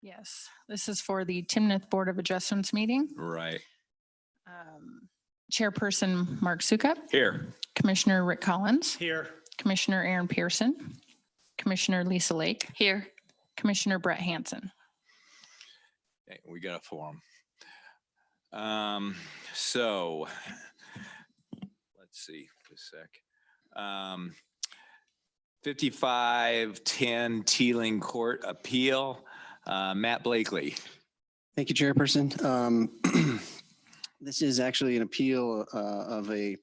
Yes, this is for the Timnath Board of Adjustments meeting. Right. Chairperson Mark Sukup, Here. Commissioner Rick Collins, Here. Commissioner Aaron Pearson, Commissioner Lisa Lake, Here. Commissioner Brett Hansen. Okay, we got a forum. So let's see for a sec. 5510 Teeling Court Appeal. Matt Blakely. Thank you, Chairperson. This is actually an appeal of a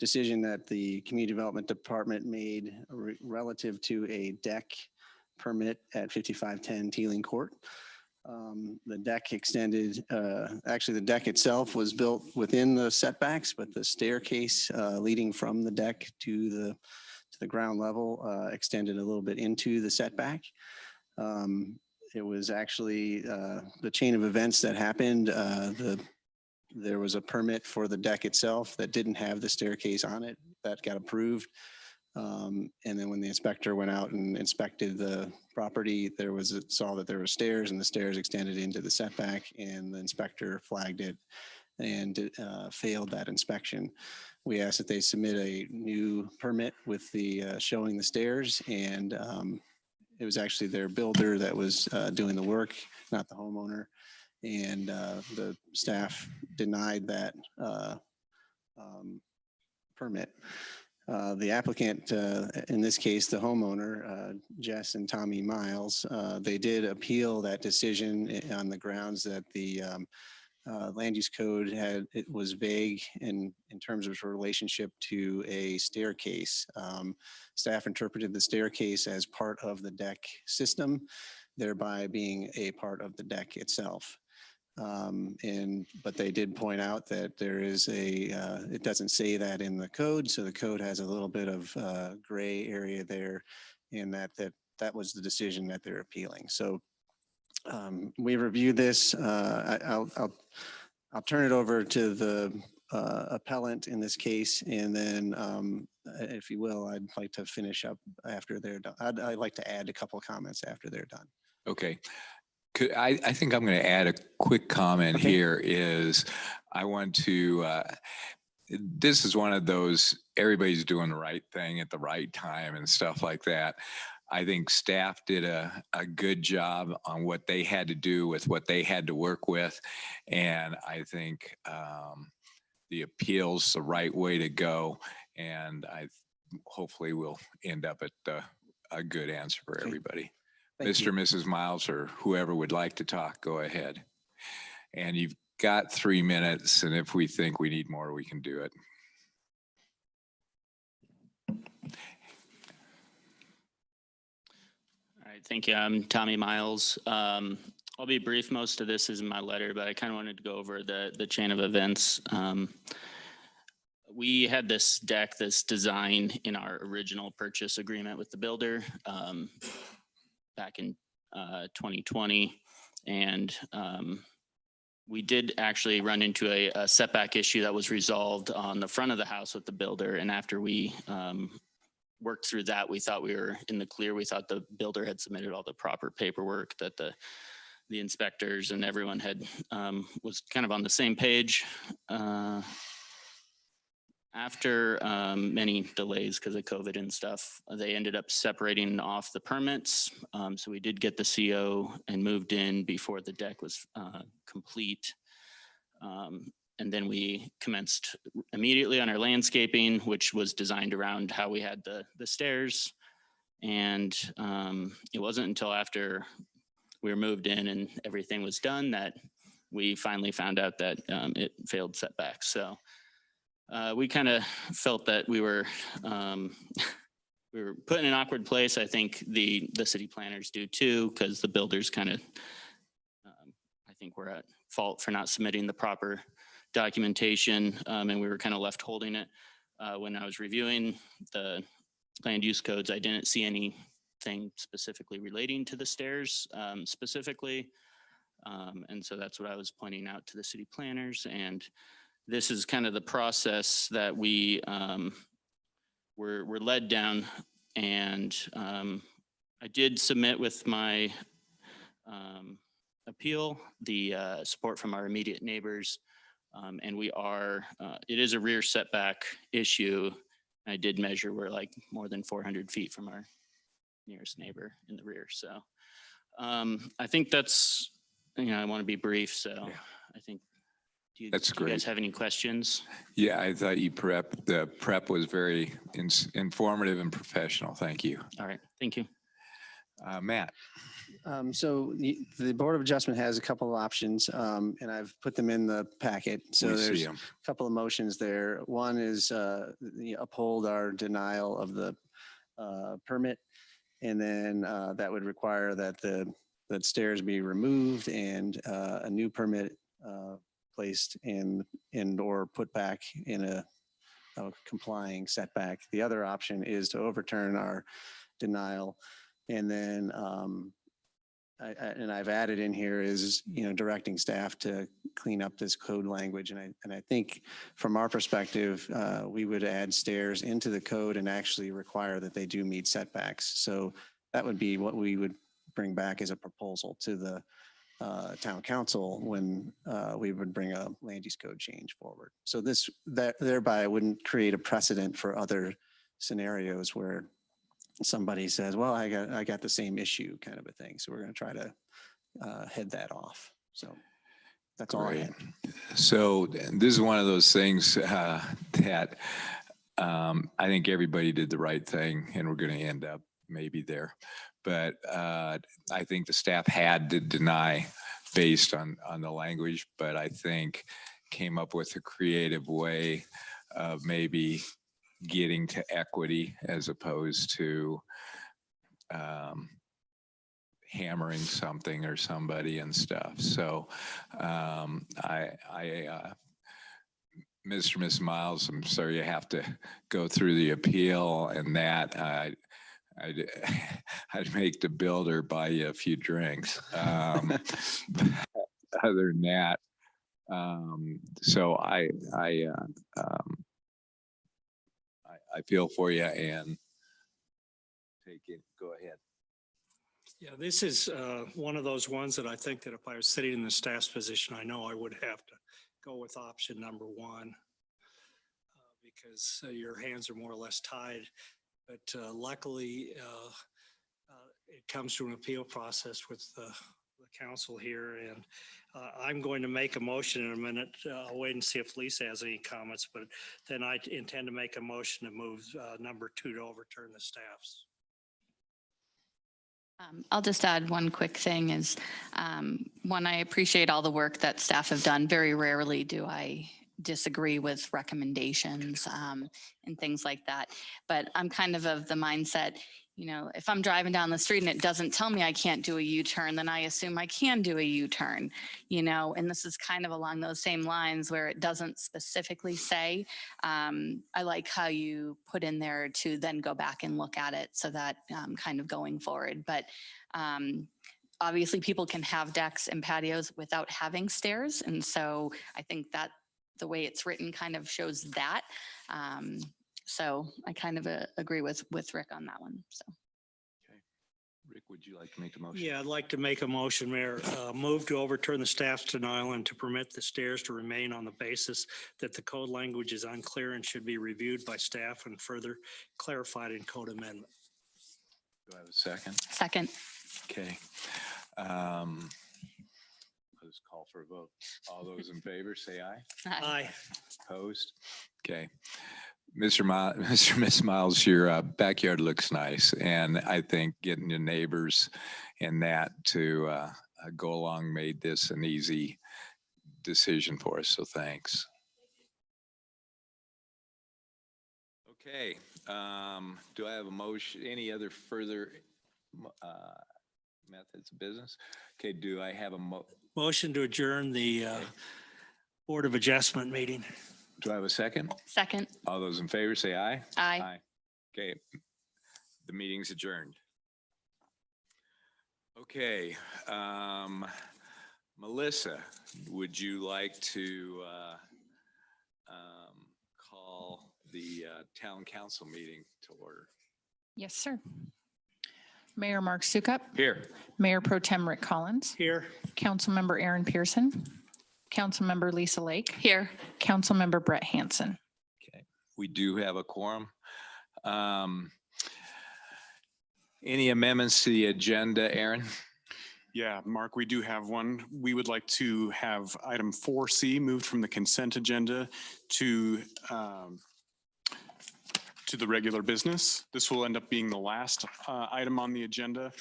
decision that the Community Development Department made relative to a deck permit at 5510 Teeling Court. The deck extended, actually the deck itself was built within the setbacks, but the staircase leading from the deck to the ground level extended a little bit into the setback. It was actually the chain of events that happened. There was a permit for the deck itself that didn't have the staircase on it. That got approved. And then when the inspector went out and inspected the property, saw that there were stairs, and the stairs extended into the setback, and the inspector flagged it and failed that inspection. We asked that they submit a new permit with the showing the stairs, and it was actually their builder that was doing the work, not the homeowner. And the staff denied that permit. The applicant, in this case, the homeowner, Jess and Tommy Miles, they did appeal that decision on the grounds that the land use code it was vague in terms of its relationship to a staircase. Staff interpreted the staircase as part of the deck system, thereby being a part of the deck itself. But they did point out that there is it doesn't say that in the code. So the code has a little bit of gray area there, and that was the decision that they're appealing. So we reviewed this. I'll turn it over to the appellant in this case, and then if you will, I'd like to finish up after they're done. I'd like to add a couple of comments after they're done. Okay. I think I'm going to add a quick comment here is I want to, this is one of those, everybody's doing the right thing at the right time and stuff like that. I think staff did a good job on what they had to do with what they had to work with. And I think the appeal's the right way to go. And hopefully we'll end up at a good answer for everybody. Mr. and Mrs. Miles, or whoever would like to talk, go ahead. And you've got 3 minutes, and if we think we need more, we can do it. All right, thank you. I'm Tommy Miles. I'll be brief. Most of this is in my letter, but I kind of wanted to go over the chain of events. We had this deck, this design in our original purchase agreement with the builder. Back in 2020, and we did actually run into a setback issue that was resolved on the front of the house with the builder. And after we worked through that, we thought we were in the clear. We thought the builder had submitted all the proper paperwork, that the inspectors and everyone had was kind of on the same page. After many delays because of COVID and stuff, they ended up separating off the permits. So we did get the CO and moved in before the deck was complete. And then we commenced immediately on our landscaping, which was designed around how we had the stairs. And it wasn't until after we were moved in and everything was done that we finally found out that it failed setbacks. So we kind of felt that we were put in an awkward place. I think the city planners do too, because the builders kind of, I think we're at fault for not submitting the proper documentation, and we were kind of left holding it. When I was reviewing the land use codes, I didn't see anything specifically relating to the stairs specifically. And so that's what I was pointing out to the city planners. And this is kind of the process that we were led down, and I did submit with my appeal, the support from our immediate neighbors. And we are, it is a rear setback issue. I did measure, we're like more than 400 feet from our nearest neighbor in the rear. So I think that's, I want to be brief. So I think, do you That's guys great. have any questions? Yeah, I thought the prep was very informative and professional. Thank you. All right, thank you. Matt. So the Board of Adjustment has a couple of options, and I've put them in the packet. So We see there's a 'em. couple of motions there. One is uphold our denial of the permit. And then that would require that that stairs be removed and a new permit placed in or put back in a complying setback. The other option is to overturn our denial. And then I've added in here is, directing staff to clean up this code language. And I think from our perspective, we would add stairs into the code and actually require that they do meet setbacks. So that would be what we would bring back as a proposal to the town council when we would bring a land use code change forward. So that thereby wouldn't create a precedent for other scenarios where somebody says, well, I got the same issue kind of a thing. So we're going to try to head that off. So that's all I Great. had. So this is one of those things that I think everybody did the right thing, and we're going to end up maybe there. But I think the staff had to deny based on the language, but I think came up with a creative way of maybe getting to equity as opposed to hammering something or somebody and stuff. So Mr. and Miss Miles, I'm sorry you have to go through the appeal and that. I'd make the builder buy you a few drinks. Other than that, so I feel for you and take it. Go ahead. Yeah, this is one of those ones that I think that if I was sitting in the staff's position, I know I would have to go with option number one because your hands are more or less tied. But luckily, it comes to an appeal process with the council here. And I'm going to make a motion in a minute. I'll wait and see if Lisa has any comments, but then I intend to make a motion to move number 2 to overturn the staff's. I'll just add one quick thing is, one, I appreciate all the work that staff have done. Very rarely do I disagree with recommendations and things like that. But I'm kind of the mindset, if I'm driving down the street and it doesn't tell me I can't do a U-turn, then I assume I can do a U-turn, and this is kind of along those same lines where it doesn't specifically say. I like how you put in there to then go back and look at it so that kind of going forward. But obviously people can have decks and patios without having stairs. And so I think that the way it's written kind of shows that. So I kind of agree with Rick on that one. So. Okay. Rick, would you like to make the motion? Yeah, I'd like to make a motion, Mayor. Move to overturn the staff's denial and to permit the stairs to remain on the basis that the code language is unclear and should be reviewed by staff and further clarified in code amendment. Do I have a second? Second. Okay. I'll just call for a vote. All those in favor, say aye. Aye. Opposed? Okay. Mr. Miss Miles, your backyard looks nice. And I think getting your neighbors and that to go along made this an easy decision for us. So thanks. Okay. Do I have a motion? Any other further methods of business? Okay. Do I have a Motion to adjourn the Board of Adjustment meeting. do I have a second? Second. All those in favor say aye. Aye. Okay. The meeting's adjourned. Okay. Melissa, would you like to call the town council meeting to order? Yes, sir. Mayor Mark Sukup, Here. Mayor Pro Tem Rick Collins, Here. Councilmember Aaron Pearson, Councilmember Lisa Lake, Here. Councilmember Brett Hansen. Okay, we do have a quorum. Any amendments to the agenda, Aaron? Yeah, Mark, we do have one. We would like to have item 4C moved from the consent agenda to the regular business. This will end up being the last item on the agenda.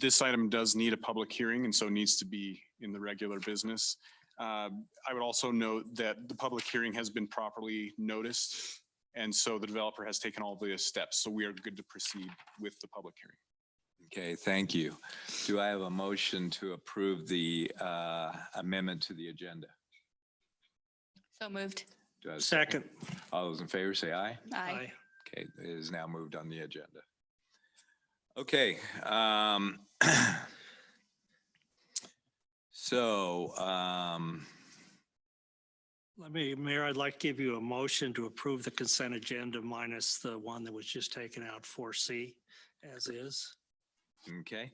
This item does need a public hearing and so needs to be in the regular business. I would also note that the public hearing has been properly noticed, and so the developer has taken all the steps. So we are good to proceed with the public hearing. Okay, thank you. Do I have a motion to approve the amendment to the agenda? So moved. Do I have a Second. All those in favor say aye. Aye. Okay, it is now moved on the agenda. Okay. Mayor, I'd like to give you a motion to approve the consent agenda minus the one that was just taken out, 4C, as is. Okay.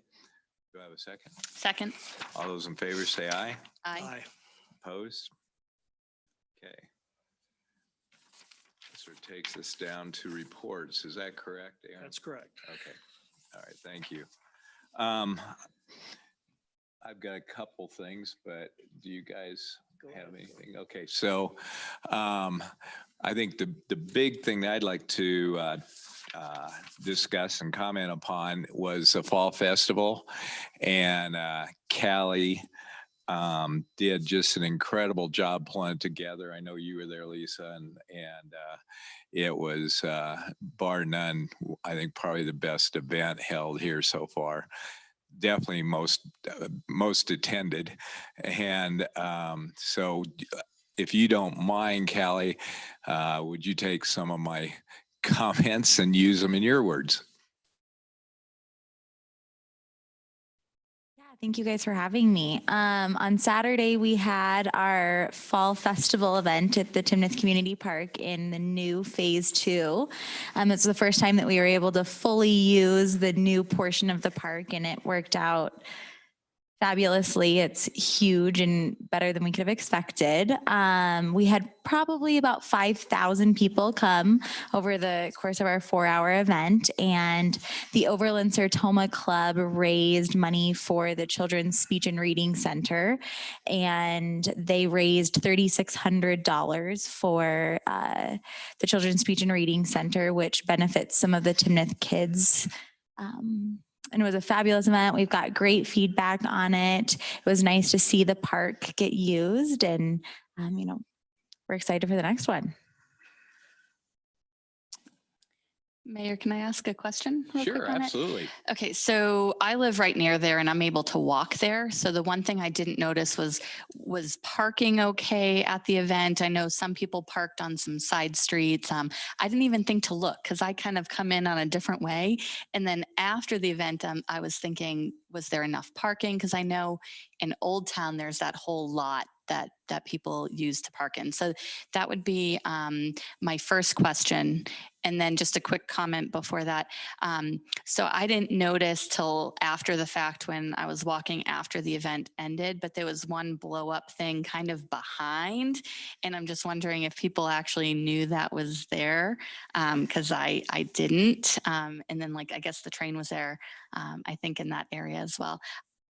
Do I have a second? Second. All those in favor say aye. Aye. Opposed? Okay. So it takes us down to reports. Is that correct, Aaron? That's correct. Okay. All right. Thank you. I've got a couple things, but do you guys have anything? Okay. So I think the big thing that I'd like to discuss and comment upon was the Fall Festival. And Callie did just an incredible job pulling it together. I know you were there, Lisa, and it was bar none, I think probably the best event held here so far. Definitely most attended. And so if you don't mind, Callie, would you take some of my comments and use them in your words? Thank you guys for having me. On Saturday, we had our fall festival event at the Timnath Community Park in the new phase 2. It's the first time that we were able to fully use the new portion of the park, and it worked out fabulously. It's huge and better than we could have expected. We had probably about 5,000 people come over the course of our 4-hour event, and the Overland Sertoma Club raised money for the Children's Speech and Reading Center, and they raised $3,600 for the Children's Speech and Reading Center, which benefits some of the Timnath kids. And it was a fabulous event. We've got great feedback on it. It was nice to see the park get used, and we're excited for the next one. Mayor, can I ask a question? real quick Sure, on it? absolutely. Okay, so I live right near there and I'm able to walk there. So the one thing I didn't notice was parking okay at the event? I know some people parked on some side streets. I didn't even think to look because I kind of come in on a different way. And then after the event, I was thinking, was there enough parking? Because I know in Old Town, there's that whole lot that people use to park in. So that would be my first question. And then just a quick comment before that. So I didn't notice till after the fact when I was walking after the event ended, but there was one blow up thing kind of behind. And I'm just wondering if people actually knew that was there, because I didn't. And then I guess the train was there, I think in that area as well.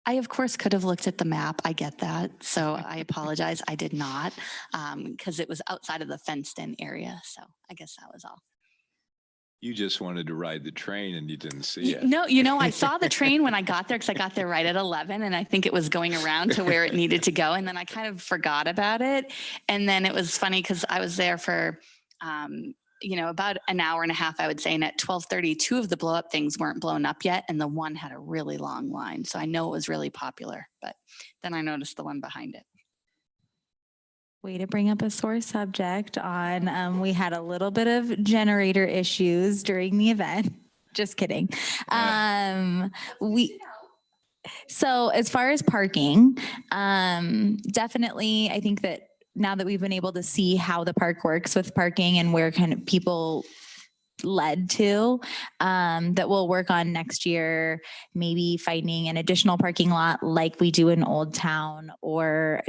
I, of course, could have looked at the map. I get that. So I apologize. I did not, because it was outside of the fenced in area. So I guess that was all. You just wanted to ride the train and you didn't see it. No, I saw the train when I got there because I got there right at 11 and I think it was going around to where it needed to go. And then I kind of forgot about it. And then it was funny because I was there for, about an hour and a half, I would say. And at 12:30, 2 of the blow up things weren't blown up yet. And the one had a really long line. So I know it was really popular, but then I noticed the one behind it. Way to bring up a sore subject on, we had a little bit of generator issues during the event. Just kidding. So as far as parking, definitely, I think that now that we've been able to see how the park works with parking and where kind of people led to, that we'll work on next year, maybe finding an additional parking lot like we do in Old Town, or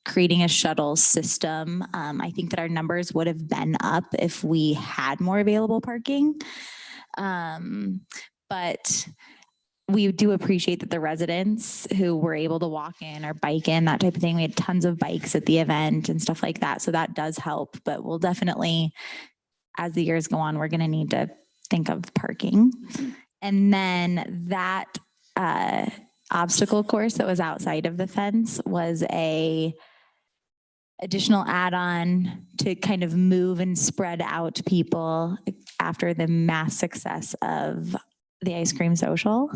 creating a shuttle system. I think that our numbers would have been up if we had more available parking. But we do appreciate that the residents who were able to walk in or bike in, that type of thing, we had tons of bikes at the event and stuff like that. So that does help, but we'll definitely, as the years go on, we're going to need to think of parking. And then that obstacle course that was outside of the fence was a additional add-on to kind of move and spread out people after the mass success of the ice cream social.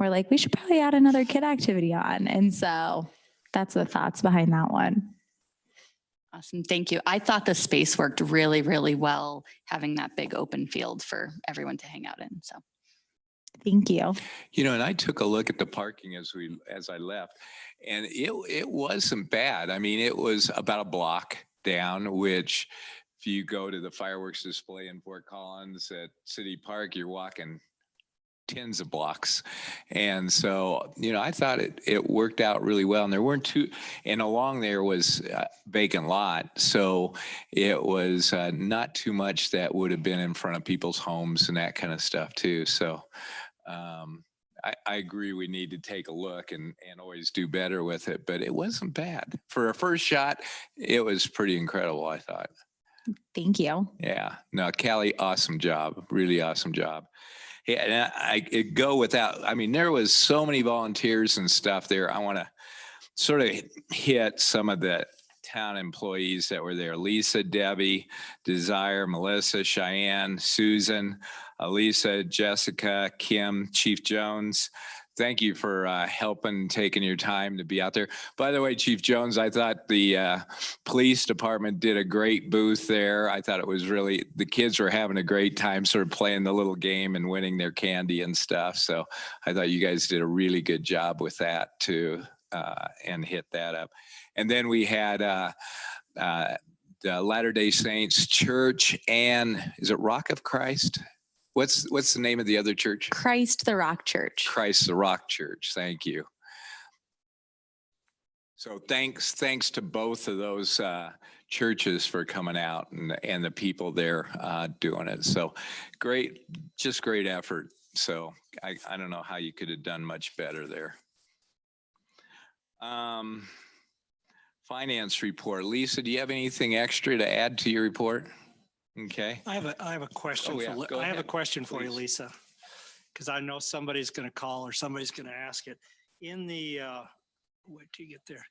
We're like, we should probably add another kid activity on. And so that's the thoughts behind that one. Awesome. Thank you. I thought the space worked really, really well, having that big open field for everyone to hang out in. So Thank you. You know, and I took a look at the parking as I left, and it wasn't bad. I mean, it was about a block down, which if you go to the fireworks display in Fort Collins at City Park, you're walking tens of blocks. And so, you know, I thought it worked out really well. And there weren't and along there was a vacant lot. So it was not too much that would have been in front of people's homes and that kind of stuff too. So I agree we need to take a look and always do better with it, but it wasn't bad. For a first shot, it was pretty incredible, I thought. Thank you. Yeah. No, Callie, awesome job. Really awesome job. Yeah, and I go without, I mean, there was so many volunteers and stuff there. I want to sort of hit some of the town employees that were there. Lisa, Debbie, Desire, Melissa, Cheyenne, Susan, Elisa, Jessica, Kim, Chief Jones. Thank you for helping, taking your time to be out there. By the way, Chief Jones, I thought the police department did a great booth there. I thought it was really, the kids were having a great time sort of playing the little game and winning their candy and stuff. So I thought you guys did a really good job with that too, and hit that up. And then we had the Latter-day Saints Church, and is it Rock of Christ? What's the name of the other church? Christ the Rock Church. Christ the Rock Church. Thank you. So thanks to both of those churches for coming out and the people there doing it. So great, just great effort. So I don't know how you could have done much better there. Finance report. Lisa, do you have anything extra to add to your report? Okay. I have a question. Oh, yeah. Go I have a ahead, question for you, please. Lisa, because I know somebody's going to call or somebody's going to ask it. In the, wait till you get there.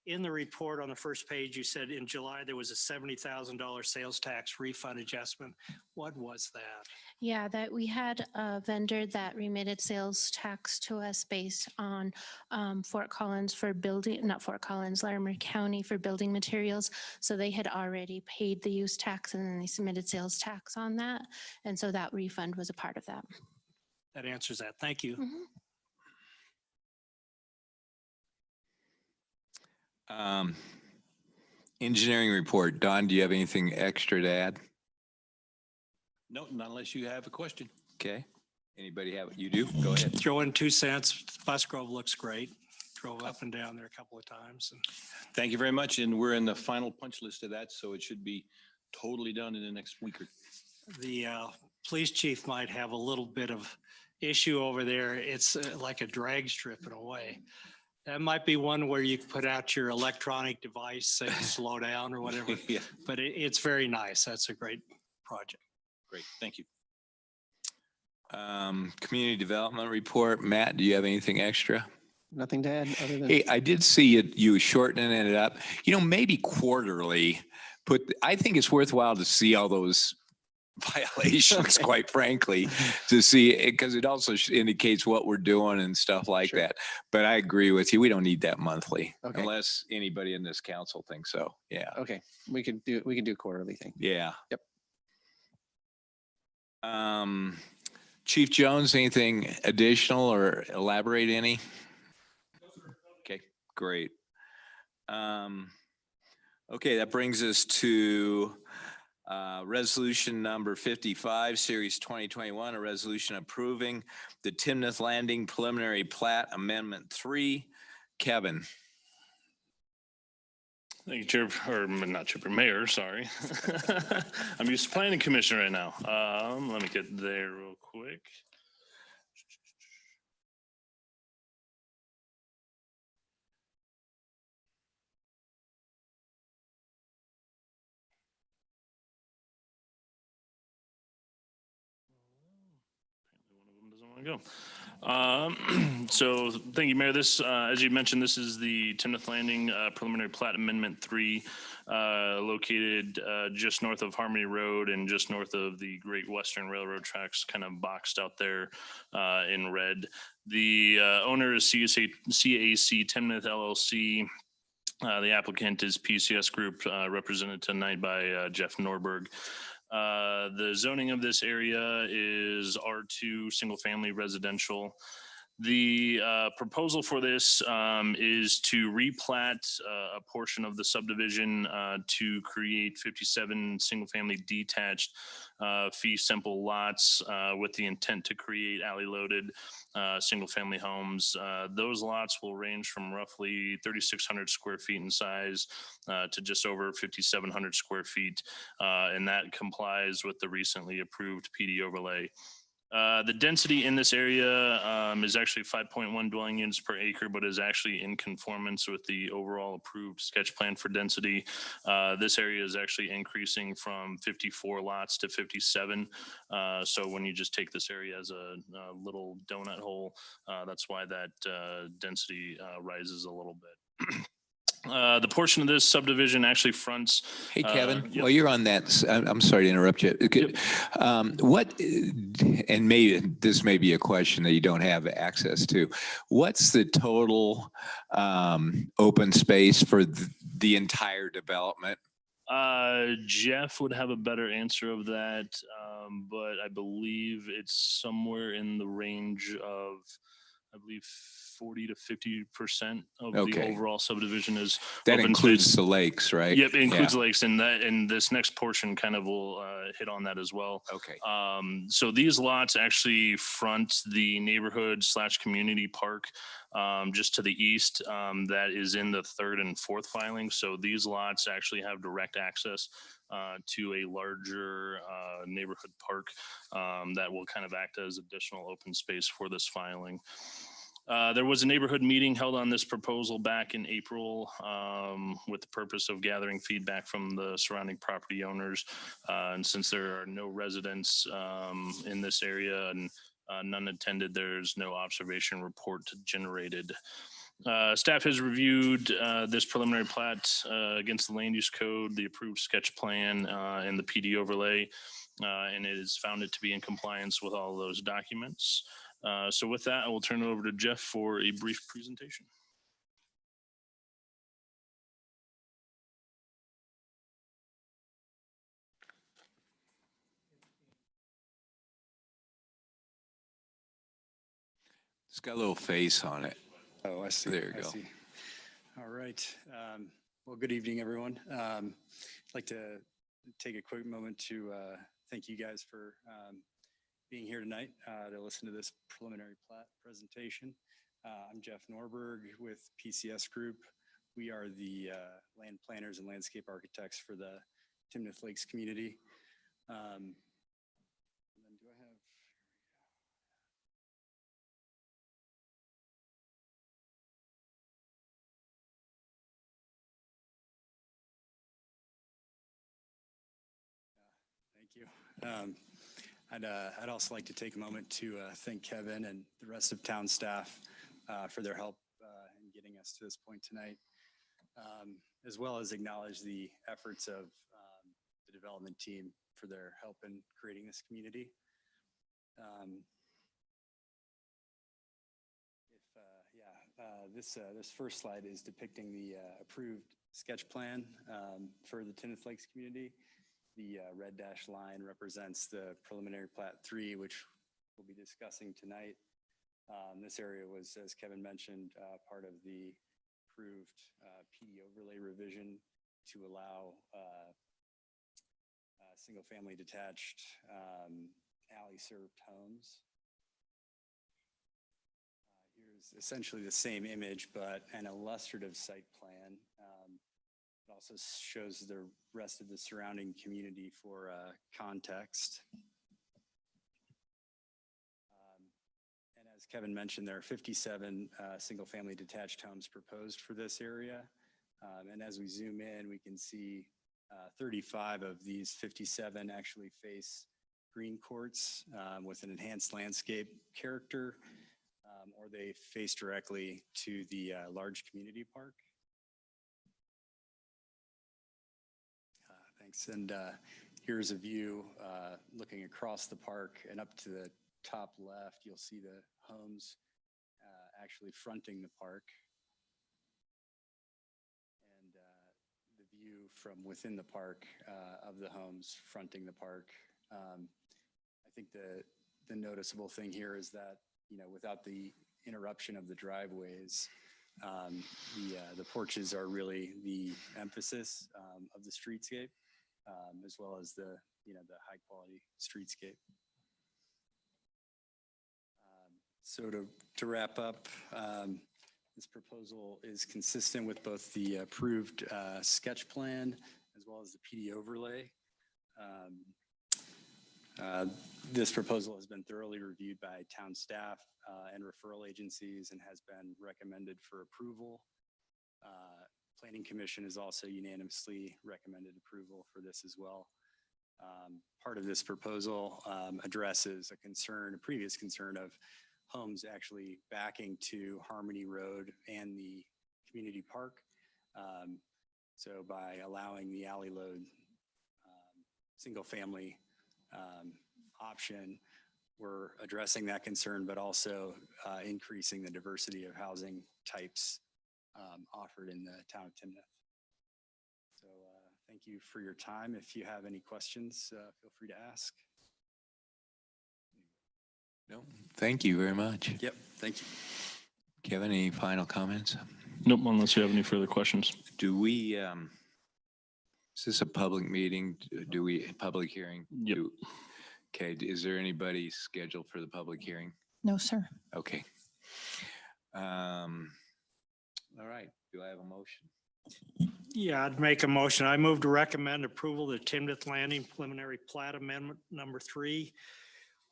In the report on the first page, you said in July there was a $70,000 sales tax refund adjustment. What was that? Yeah, that we had a vendor that remitted sales tax to us based on Fort Collins for building, not Fort Collins, Larimer County for building materials. So they had already paid the use tax and then they submitted sales tax on that. And so that refund was a part of that. That answers that. Thank you. Mhm. Engineering report. Don, do you have anything extra to add? No, not unless you have a question. Okay. Anybody have it? You do? Go ahead. Throw in 2 cents. Busgrove looks great. Drove up and down there a couple of times. And Thank you very much. And we're in the final punch list of that, so it should be totally done in the next week or the police chief might have a little bit of issue over there. It's like a drag strip in a way. That might be one where you put out your electronic device, say slow down or whatever, Yeah, but it's very nice. That's a great project. great. Thank you. Community development report. Matt, do you have anything extra? Nothing to add other than. Hey, I did see you shortening it up. You know, maybe quarterly. I think it's worthwhile to see all those violations, Okay. quite frankly, to see it, because it also indicates what we're doing and stuff like Sure. that. But I agree with you. We don't need that monthly, Okay. unless anybody in this council thinks so. Yeah. Okay, we could do a quarterly thing. Yeah. Yep. Chief Jones, anything additional or elaborate any? Okay, great. Okay, that brings us to Resolution number 55, Series 2021, a resolution approving the Timnath Landing Preliminary Plat Amendment 3. Kevin. Thank you, Chair, or not Chair, Mayor, sorry. I'm used to planning commission right now. Let me get there real quick. Apparently one of them doesn't want to go. So thank you, Mayor. This, as you mentioned, this is the Timnath Landing Preliminary Plat Amendment 3, located just north of Harmony Road and just north of the Great Western Railroad tracks, kind of boxed out there in red. The owner is CAC Timnath LLC. The applicant is PCS Group, represented tonight by Jeff Norberg. The zoning of this area is R2 single family residential. The proposal for this is to replat a portion of the subdivision to create 57 single-family detached fee simple lots with the intent to create alley-loaded single-family homes. Those lots will range from roughly 3,600 square feet in size to just over 5,700 square feet, and that complies with the recently approved PD overlay. The density in this area is actually 5.1 dwelling units per acre, but is actually in conformance with the overall approved sketch plan for density. This area is actually increasing from 54 lots to 57. So when you just take this area as a little donut hole, that's why that density rises a little bit. The portion of this subdivision actually fronts. Hey, Kevin, Yep. while you're on that, I'm sorry to interrupt you. What, and maybe this may be a question that you don't have access to. What's the total open space for the entire development? Jeff would have a better answer of that, but I believe it's somewhere in the range of, I believe, 40 to 50% of the overall subdivision is that open includes space. the lakes, right? Yep, it includes the lakes, and that, and this next portion kind of will hit on that as well. Okay. So these lots actually front the neighborhood / community park just to the east. That is in the 3rd and 4th filing. So these lots actually have direct access to a larger neighborhood park that will kind of act as additional open space for this filing. There was a neighborhood meeting held on this proposal back in April with the purpose of gathering feedback from the surrounding property owners. And since there are no residents in this area and none attended, there's no observation report generated. Staff has reviewed this preliminary plat against the land use code, the approved sketch plan, and the PD overlay, and it has found it to be in compliance with all of those documents. So with that, I will turn it over to Jeff for a brief presentation. It's got a little face on it. Oh, I see. There you go. See. All right. Well, good evening, everyone. I'd like to take a quick moment to thank you guys for being here tonight to listen to this preliminary plat presentation. I'm Jeff Norberg with PCS Group. We are the land planners and landscape architects for the Timnath Lakes community. And then do I have? Thank you. I'd also like to take a moment to thank Kevin and the rest of town staff for their help in getting us to this point tonight, as well as acknowledge the efforts of the development team for their help in creating this community. This first slide is depicting the approved sketch plan for the Timnath Lakes community. The red dashed line represents the preliminary plat 3, which we'll be discussing tonight. This area was, as Kevin mentioned, part of the approved PD overlay revision to allow single-family detached alley-served homes. Here's essentially the same image, but an illustrative site plan. It also shows the rest of the surrounding community for context. And as Kevin mentioned, there are 57 single-family detached homes proposed for this area. And as we zoom in, we can see 35 of these 57 actually face green courts with an enhanced landscape character, or they face directly to the large community park. Thanks. And here's a view looking across the park, and up to the top left, you'll see the homes actually fronting the park. And the view from within the park of the homes fronting the park. I think the noticeable thing here is that, you know, without the interruption of the driveways, the porches are really the emphasis of the streetscape, as well as the, you know, the high quality streetscape. So to wrap up, this proposal is consistent with both the approved sketch plan as well as the PD overlay. This proposal has been thoroughly reviewed by town staff and referral agencies and has been recommended for approval. Planning Commission has also unanimously recommended approval for this as well. Part of this proposal addresses a previous concern of homes actually backing to Harmony Road and the community park. So by allowing the alley load single family option, we're addressing that concern, but also increasing the diversity of housing types offered in the town of Timnath. So thank you for your time. If you have any questions, feel free to ask. No, thank you very much. Yep, thank you. Kevin, any final comments? Nope, unless you have any further questions. Do we, is this a public meeting? Do we, public hearing? Yep. Okay, is there anybody scheduled for the public hearing? No, sir. Okay. All right, do I have a motion? Yeah, I'd make a motion. I move to recommend approval of the Timnath Landing preliminary plat amendment number 3.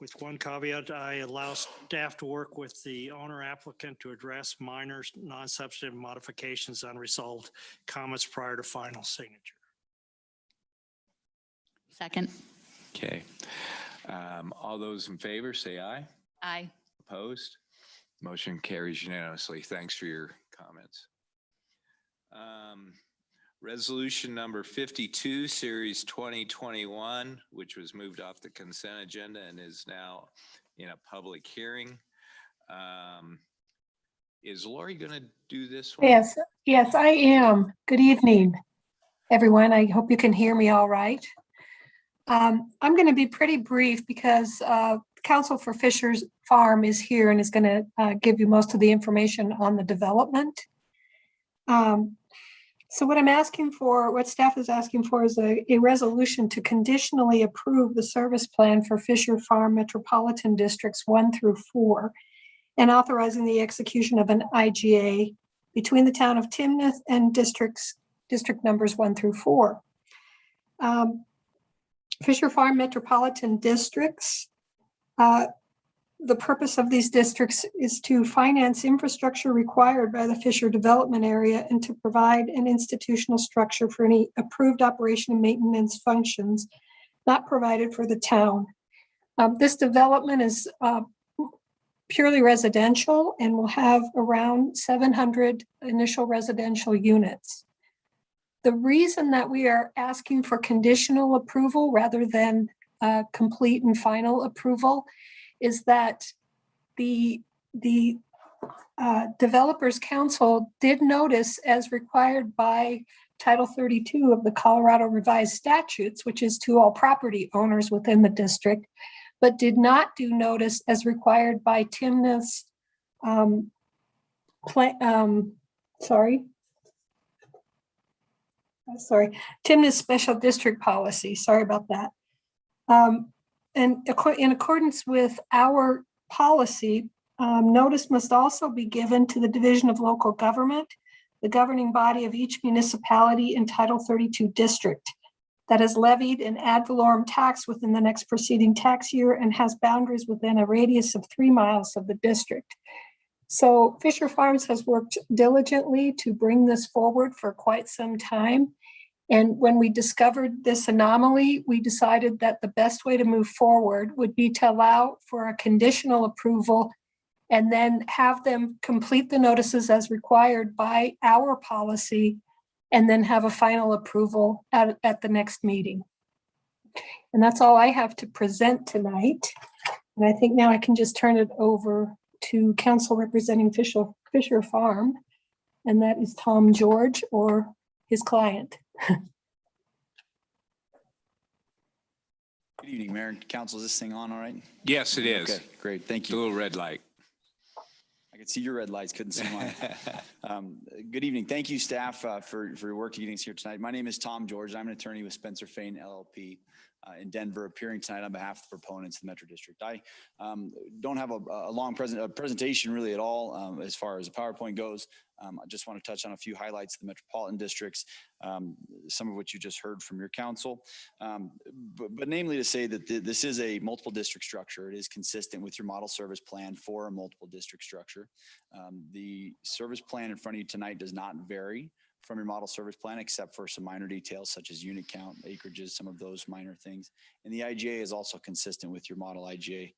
With one caveat, I allow staff to work with the owner applicant to address minor non-substantive modifications, unresolved comments prior to final signature. Second. Okay. All those in favor say aye. Aye. Opposed? Motion carries unanimously. Thanks for your comments. Resolution number 52, series 2021, which was moved off the consent agenda and is now in a public hearing. Is Lori going to do this one? Yes, I am. Good evening, everyone. I hope you can hear me all right. I'm going to be pretty brief because Counsel for Fisher's Farm is here and is going to give you most of the information on the development. So what I'm asking for, what staff is asking for, is a resolution to conditionally approve the service plan for Fisher Farm Metropolitan Districts 1 through 4 and authorizing the execution of an IGA between the town of Timnath and district numbers 1 through 4. Fisher Farm Metropolitan Districts, the purpose of these districts is to finance infrastructure required by the Fisher development area and to provide an institutional structure for any approved operation and maintenance functions not provided for the town. This development is purely residential and will have around 700 initial residential units. The reason that we are asking for conditional approval rather than complete and final approval is that the Developers Council did notice, as required by Title 32 of the Colorado Revised Statutes, which is to all property owners within the district, but did not do notice as required by Timnath's Timnath Special District Policy. Sorry about that. And in accordance with our policy, notice must also be given to the Division of Local Government, the governing body of each municipality in Title 32 district that has levied an ad valorem tax within the next preceding tax year and has boundaries within a radius of 3 miles of the district. So Fisher Farms has worked diligently to bring this forward for quite some time. And when we discovered this anomaly, we decided that the best way to move forward would be to allow for a conditional approval and then have them complete the notices as required by our policy, and then have a final approval at the next meeting. And that's all I have to present tonight. And I think now I can just turn it over to council representing Fisher Farm, and that is Tom George or his client. Good evening, Mayor and Council. Is this thing on all right? Yes, it is. Okay, great. Thank The you. little red light. I could see your red lights, couldn't see mine. Good evening. Thank you, staff, for your work getting us here tonight. My name is Tom George. I'm an attorney with Spencer Fain LLP in Denver, appearing tonight on behalf of the proponents of the Metro District. I don't have a long presentation really at all as far as the PowerPoint goes. I just want to touch on a few highlights of the metropolitan districts, some of which you just heard from your council. But namely to say that this is a multiple district structure. It is consistent with your model service plan for a multiple district structure. The service plan in front of you tonight does not vary from your model service plan, except for some minor details such as unit count, acreages, some of those minor things. And the IGA is also consistent with your model IGA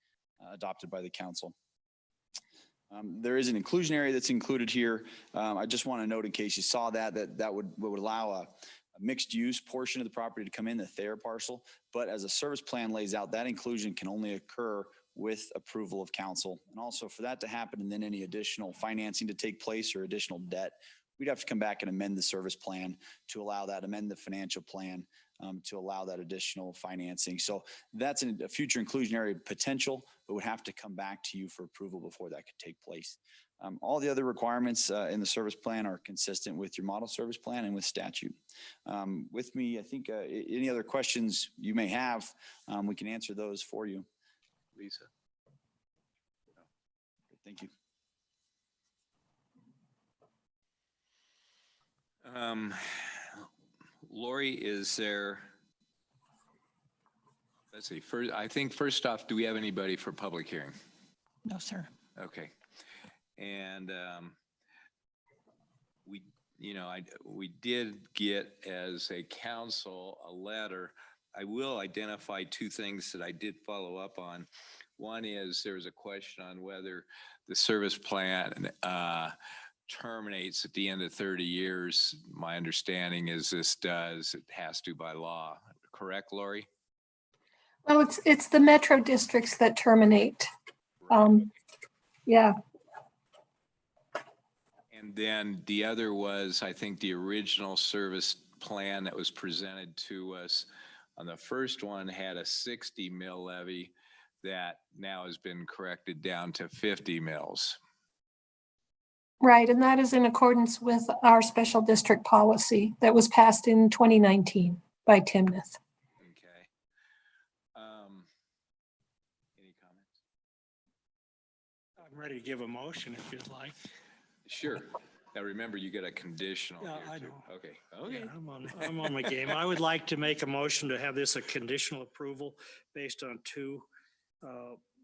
adopted by the council. There is an inclusion area that's included here. I just want to note, in case you saw that would allow a mixed use portion of the property to come in, the Thayer parcel. But as a service plan lays out, that inclusion can only occur with approval of council. And also for that to happen, and then any additional financing to take place or additional debt, we'd have to come back and amend the service plan to allow that, amend the financial plan to allow that additional financing. So that's a future inclusionary potential, but would have to come back to you for approval before that could take place. All the other requirements in the service plan are consistent with your model service plan and with statute. With me, I think any other questions you may have, we can answer those for you. Lisa. Thank you. Lori, is there, let's see, first off, do we have anybody for public hearing? No, sir. Okay. And we did get as a council a letter. I will identify two things that I did follow up on. One is there was a question on whether the service plan terminates at the end of 30 years. My understanding is this does. It has to by law. Correct, Lori? Well, it's the metro districts that terminate. Yeah. And then the other was, I think, the original service plan that was presented to us on the first one had a 60 mil levy that now has been corrected down to 50 mils. Right, and that is in accordance with our special district policy that was passed in 2019 by Timnath. Okay. Any comments? I'm ready to give a motion if you'd like. Sure. Now remember, you get a conditional. Yeah, here I too. know. Okay. Okay. Yeah, I'm on my game. I would like to make a motion to have this a conditional approval based on two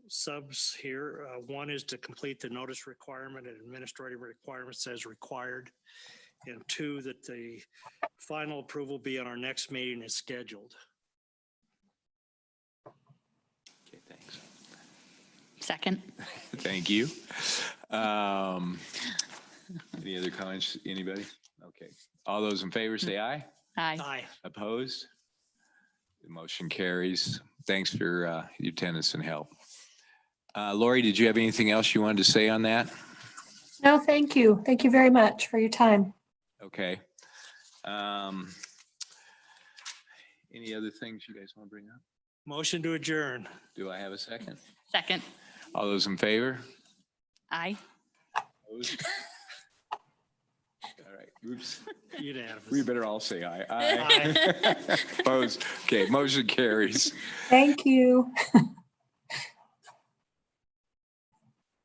subs here. One is to complete the notice requirement and administrative requirements as required. And two, that the final approval be on our next meeting as scheduled. Okay, thanks. Second. Thank you. Any other comments? Anybody? Okay. All those in favor say aye. Aye. Aye. Opposed? The motion carries. Thanks for your attendance and help. Lori, did you have anything else you wanted to say on that? No, thank you. Thank you very much for your time. Okay. Any other things you guys want to bring up? Motion to adjourn. Do I have a second? Second. All those in favor? Aye. Opposed? All right. Oops. Unanimous. We better all say aye. Aye. Opposed? Okay, motion carries. Thank you.